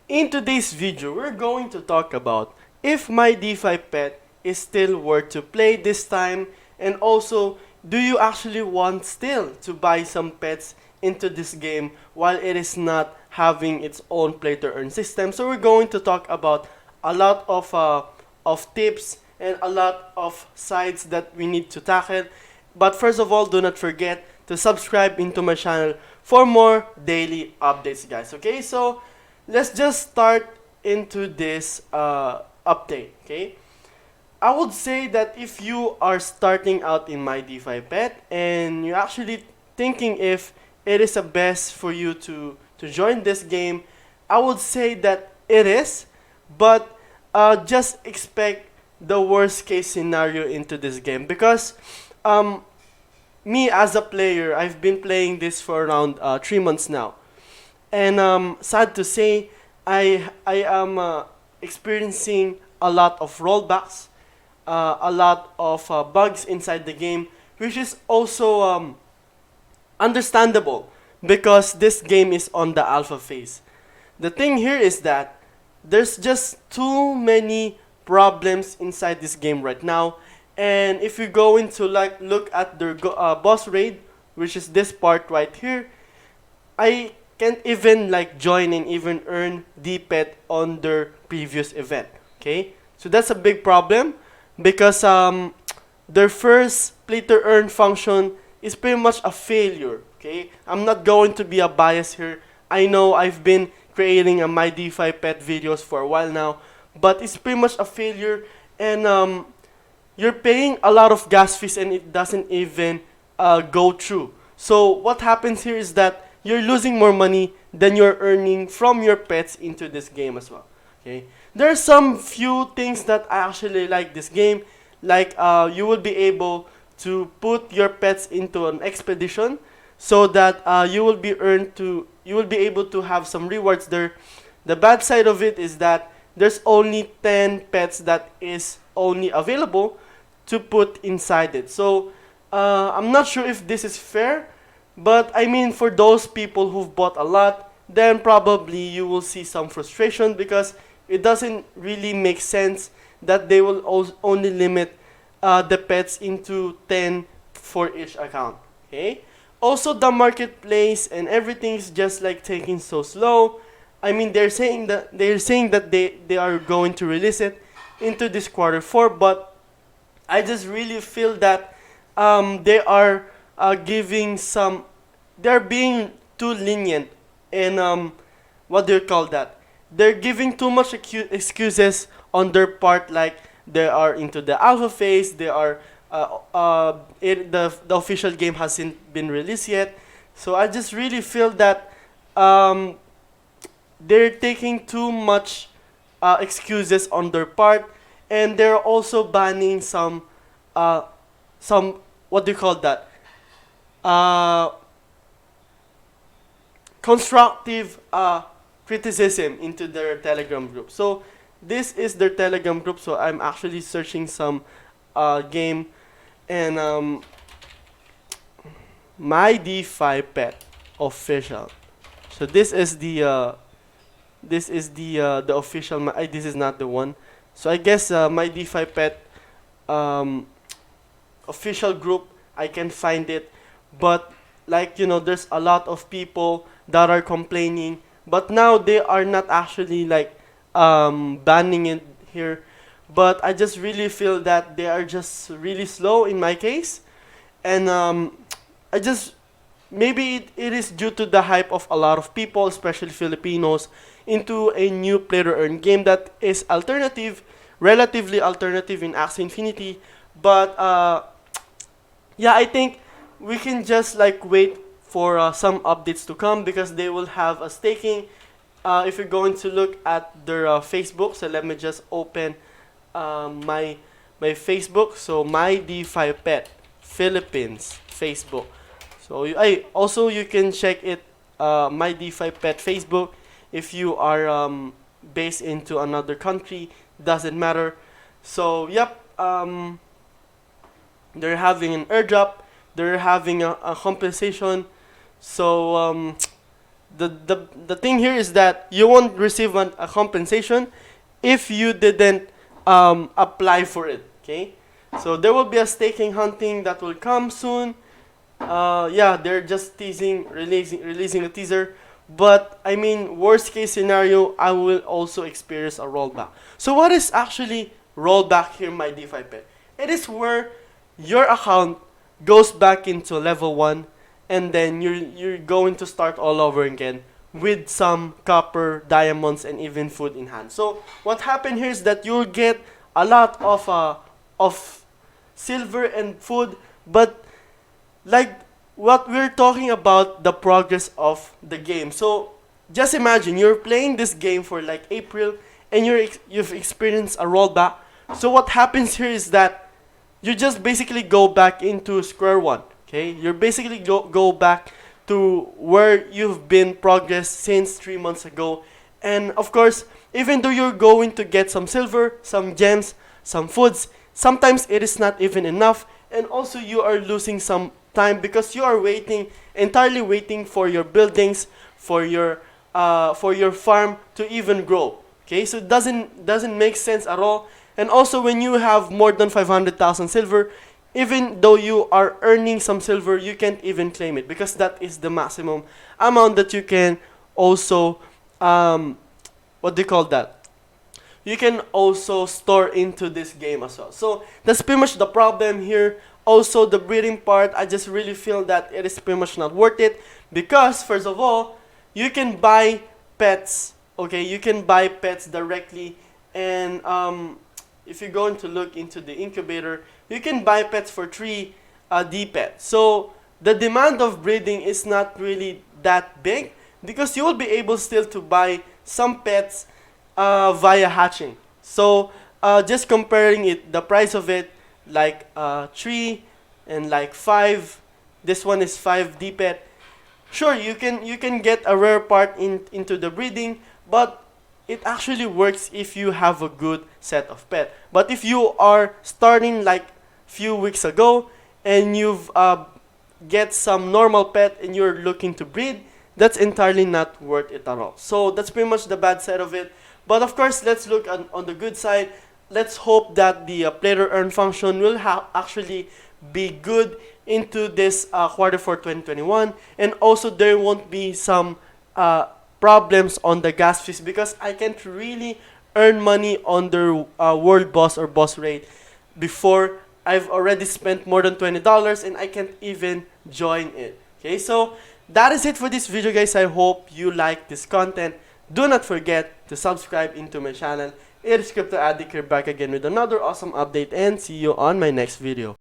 In today's video, we're going to talk about if My DeFi Pet is still worth to play this time, and also, do you actually want still to buy some pets into this game while it is not having its own play to earn system? So we're going to talk about a lot of tips and a lot of sides that we need to tackle. But first of all, do not forget to subscribe into my channel for more daily updates, guys. Okay, so let's just start into this update. Okay, I would say that if you are starting out in My DeFi Pet and you're actually thinking if it is the best for you to join this game, I would say that it is, but just expect the worst case scenario into this game because um, me as a player, I've been playing this for around 3 months now, and sad to say, I am experiencing a lot of rollbacks, a lot of bugs inside the game, which is also understandable because this game is on the alpha phase. The thing here is that there's just too many problems inside this game right now, and if you go into like look at their boss raid, which is this part right here, I can't even like join and even earn the pet on their previous event. Okay, so that's a big problem because their first play to earn function is pretty much a failure. Okay, I'm not going to be a bias here. I know I've been creating a My DeFi Pet videos for a while now, but it's pretty much a failure, and you're paying a lot of gas fees and it doesn't even go through. So what happens here is that you're losing more money than you're earning from your pets into this game as well. Okay, there are some few things that I actually like this game, like you will be able to put your pets into an expedition so that you will be able to have some rewards there. The bad side of it is that there's only 10 pets that is only available to put inside it. So I'm not sure if this is fair, but I mean for those people who've bought a lot, then probably you will see some frustration because it doesn't really make sense that they will only limit the pets into 10 for each account. Okay. Also, the marketplace and everything is just like taking so slow. I mean, they're saying that they are going to release it into this quarter 4, but I just really feel that they are giving some. They're being too lenient, and what do you call that? They're giving too much excuses on their part, like they are into the alpha phase. They are the official game hasn't been released yet, so I just really feel that um, they're taking too much excuses on their part, and they're also banning uh, some what do you call that? Uh, Constructive criticism into their Telegram group. So this is their Telegram group. So I'm actually searching some game, and My DeFi Pet official. So this is the official. This is not the one. So I guess My DeFi Pet um, official group. I can find it, but like there's a lot of people that are complaining, but now they are not actually like banning it here. But I just really feel that they are just really slow in my case, and I just maybe it is due to the hype of a lot of people, especially Filipinos, into a new play to earn game that is alternative, relatively alternative in Axie Infinity. But yeah, I think we can just like wait for some updates to come because they will have a staking. If you're going to look at their Facebook, so let me just open my Facebook. So My DeFi Pet Philippines Facebook. So I also you can check it, My DeFi Pet Facebook, if you are based into another country. Doesn't matter. So yep, they're having an airdrop. They're having a compensation. So the thing here is that you won't receive a compensation if you didn't apply for it. Okay, so there will be a staking hunting that will come soon. Yeah, they're just releasing a teaser. But I mean, worst case scenario, I will also experience a rollback. So what is actually rollback here, my DeFi Pet? It is where your account goes back into level 1, and then you're going to start all over again with some copper, diamonds, and even food in hand. So what happened here is that you'll get a lot of silver and food, but like what we're talking about, the progress of the game. So just imagine you're playing this game for like April, and you've experienced a rollback. So what happens here is that you just basically go back into square one. Okay, you're basically go back to where you've been progress since 3 months ago. And of course, even though you're going to get some silver, some gems, some foods, sometimes it is not even enough, and also you are losing some time because you are entirely waiting for your buildings, for your farm to even grow. Okay, so it doesn't make sense at all. And also, when you have more than 500,000 silver, even though you are earning some silver, you can't even claim it because that is the maximum amount that you can also what do you call that? You can also store into this game as well. So that's pretty much the problem here. Also, the breeding part, I just really feel that it is pretty much not worth it because, first of all, you can buy pets. Okay, you can buy pets directly, and if you're going to look into the incubator, you can buy pets for 3 D pets. So the demand of breeding is not really that big because you will be able still to buy some pets via hatching. So just comparing it, the price of it, like 3 and like 5. This one is 5 D pet. Sure, you can get a rare part into the breeding, but it actually works if you have a good set of pet. But if you are starting like few weeks ago and you've get some normal pet and you're looking to breed, that's entirely not worth it at all. So that's pretty much the bad side of it. But of course, let's look on the good side. Let's hope that the play to earn function will actually be good into this quarter for 2021, and also there won't be some problems on the gas fees because I can't really earn money on the world boss or boss rate before I've already spent more than $20 and I can't even join it. Okay, so that is it for this video, guys. I hope you like this content. Do not forget to subscribe into my channel. It is Crypto Addict here, back again with another awesome update, and see you on my next video.